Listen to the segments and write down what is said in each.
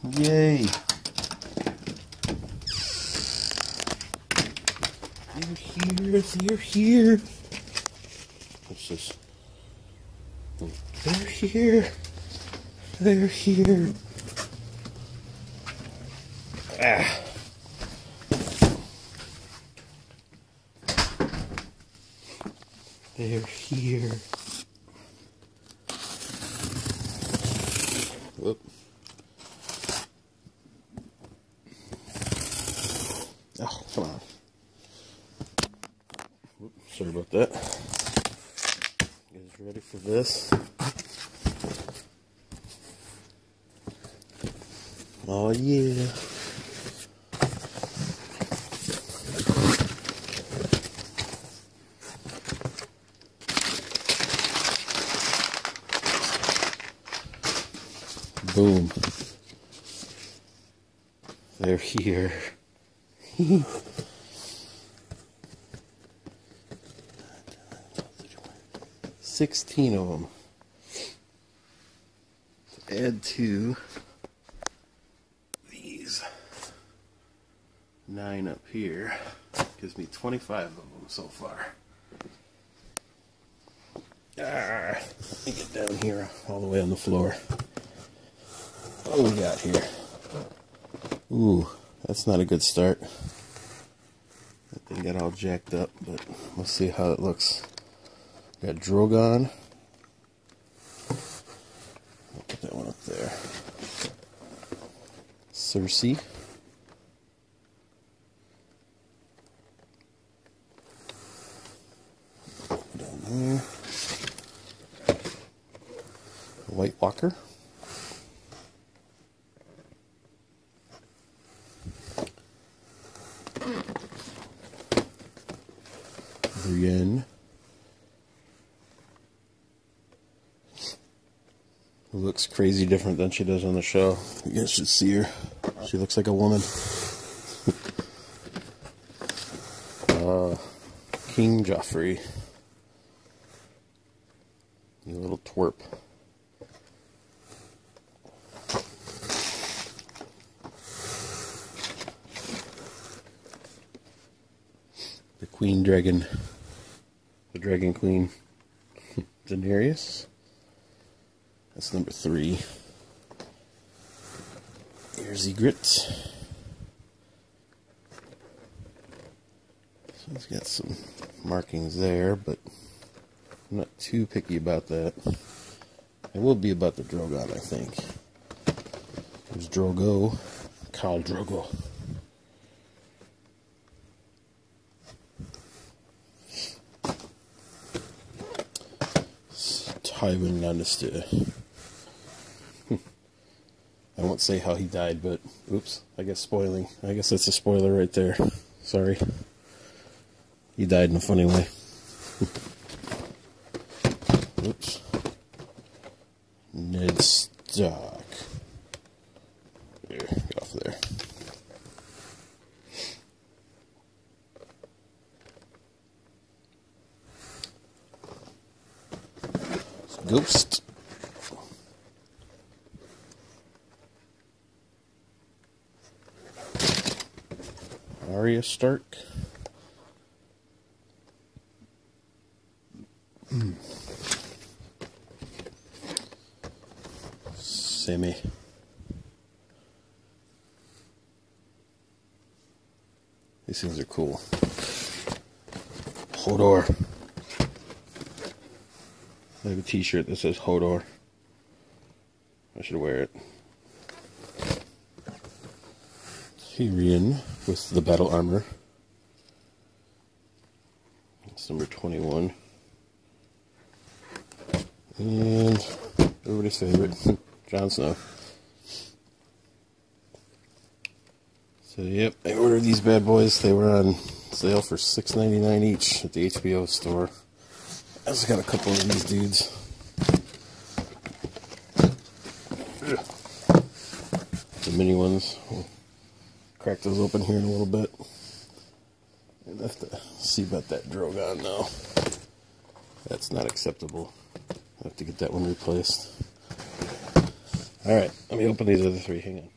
Yay! They're here, they're here. What's this? They're here. They're here. Ah. They're here. Whoop. Oh, come on. Whoop, sorry about that. You guys ready for this? Oh yeah. Boom. They're here. 16 of them. To add to these 9 up here, gives me 25 of them so far. Let me get down here all the way on the floor. What do we got here? Ooh, that's not a good start. That thing got all jacked up, but we'll see how it looks. Got Drogon. I'll put that one up there. Cersei. Down there. White Walker. Brienne. Who looks crazy different than she does on the show. You guys should see her. She looks like a woman. King Joffrey. You little twerp. The Queen Dragon. The Dragon Queen. Daenerys. That's number 3. Here's Ygritte. So he's got some markings there, but I'm not too picky about that. I will be about the Drogon, I think. There's Drogo. Khal Drogo. Tywin Lannister. I won't say how he died, but oops, I guess spoiling. I guess that's a spoiler right there. Sorry. He died in a funny way. Oops. Ned Stark. There, get off there. Ghost. Arya Stark. Sammy. These things are cool. Hodor. I have a t-shirt that says Hodor. I should wear it. Tyrion with the battle armor. That's number 21. And everybody's favorite, Jon Snow. So yep, I ordered these bad boys. They were on sale for $6.99 each at the HBO store. I also got a couple of these dudes. The mini ones. We'll crack those open here in a little bit. I'd have to see about that Drogon now. That's not acceptable. I have to get that one replaced. Alright, let me open these other 3. Hang on.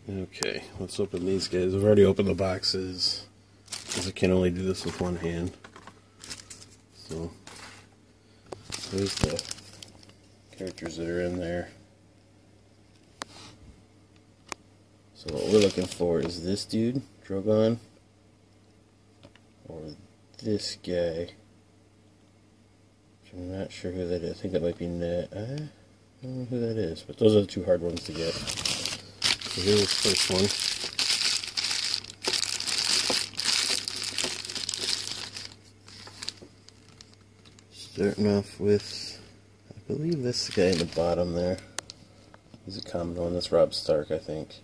Okay, let's open these guys. I've already opened the boxes because I can only do this with one hand. So there's the characters that are in there. So what we're looking for is this dude, Drogon, or this guy. Which I'm not sure who that is. I think that might be Ned. I don't know who that is, but those are the two hard ones to get. So here's the first one. Starting off with, I believe this guy in the bottom there. He's a common one. That's Robb Stark, I think.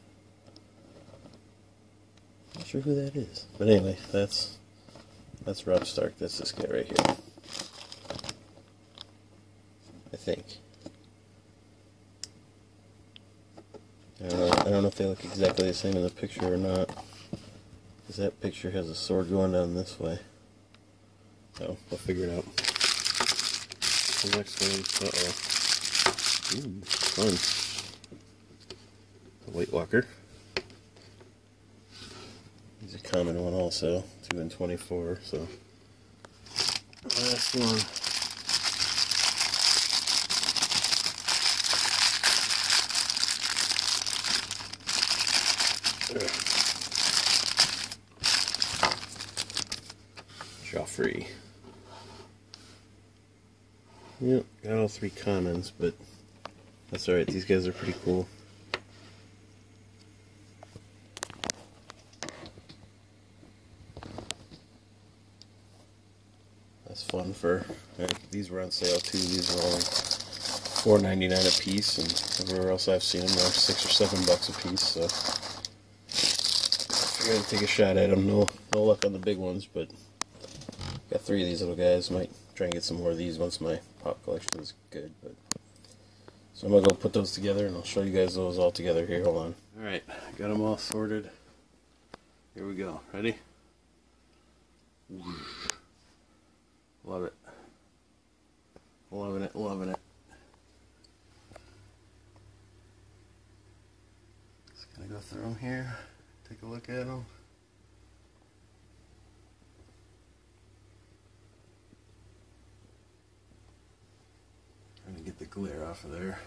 Not sure who that is. But anyway, that's Robb Stark. That's this guy right here. I think. I don't know if they look exactly the same in the picture or not. Because that picture has a sword going down this way. So, we'll figure it out. The next one, ooh, fun. The White Walker. He's a common one also, 2 and 24, so. Last one. Joffrey. Yep, got all 3 commons, but that's alright, these guys are pretty cool. That's fun for, these were on sale too, these were only $4.99 a piece, and everywhere else I've seen them they're $6 or $7 a piece, so I figured I'd take a shot at them. No luck on the big ones, but got 3 of these little guys. Might try and get some more of these once my pop collection is good. But so I'm gonna go put those together, and I'll show you guys those all together here. Hold on. All right, got them all sorted. Here we go. Ready? Love it. Loving it. Loving it. Just gonna go through them here. Take a look at them. Trying to get the glare off of there.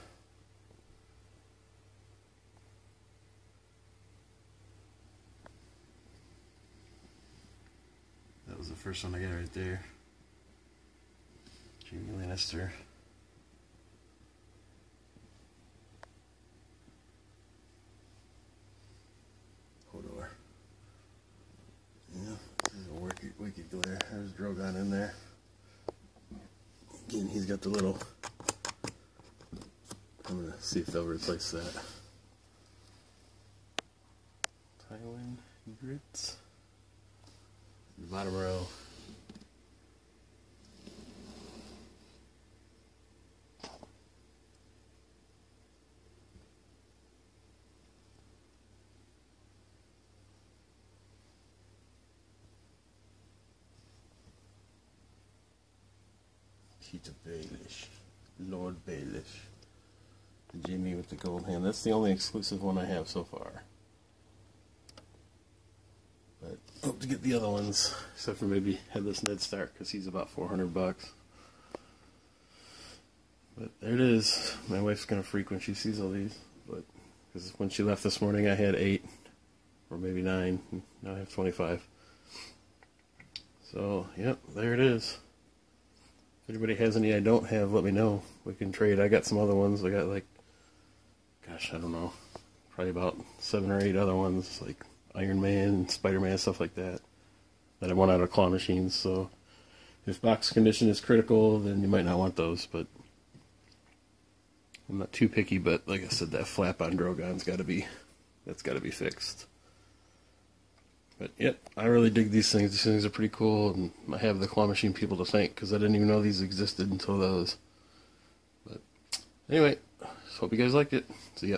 That was the first one I got right there. Jaime Lannister. Hodor. Yeah, this is a wicked glare. There's Drogon in there. Again, he's got the little. I'm gonna see if they'll replace that. Tywin Grits. The bottom row. Peter Baelish. Lord Baelish. Jaime with the gold hand. That's the only exclusive one I have so far. But hope to get the other ones, except for maybe Headless Ned Stark, because he's about $400. But there it is. My wife's gonna freak when she sees all these. But because when she left this morning, I had 8 or maybe 9. Now I have 25. So yep, there it is. If anybody has any I don't have, let me know. We can trade. I got some other ones. I got like, gosh, I don't know, probably about 7 or 8 other ones, like Iron Man and Spider-Man, stuff like that, that I want out of claw machines. So if box condition is critical, then you might not want those, but I'm not too picky. But like I said, that flap on Drogon's got to be fixed. But yep, I really dig these things. These things are pretty cool, and I have the claw machine people to thank, because I didn't even know these existed until those. But anyway, hope you guys liked it. See ya.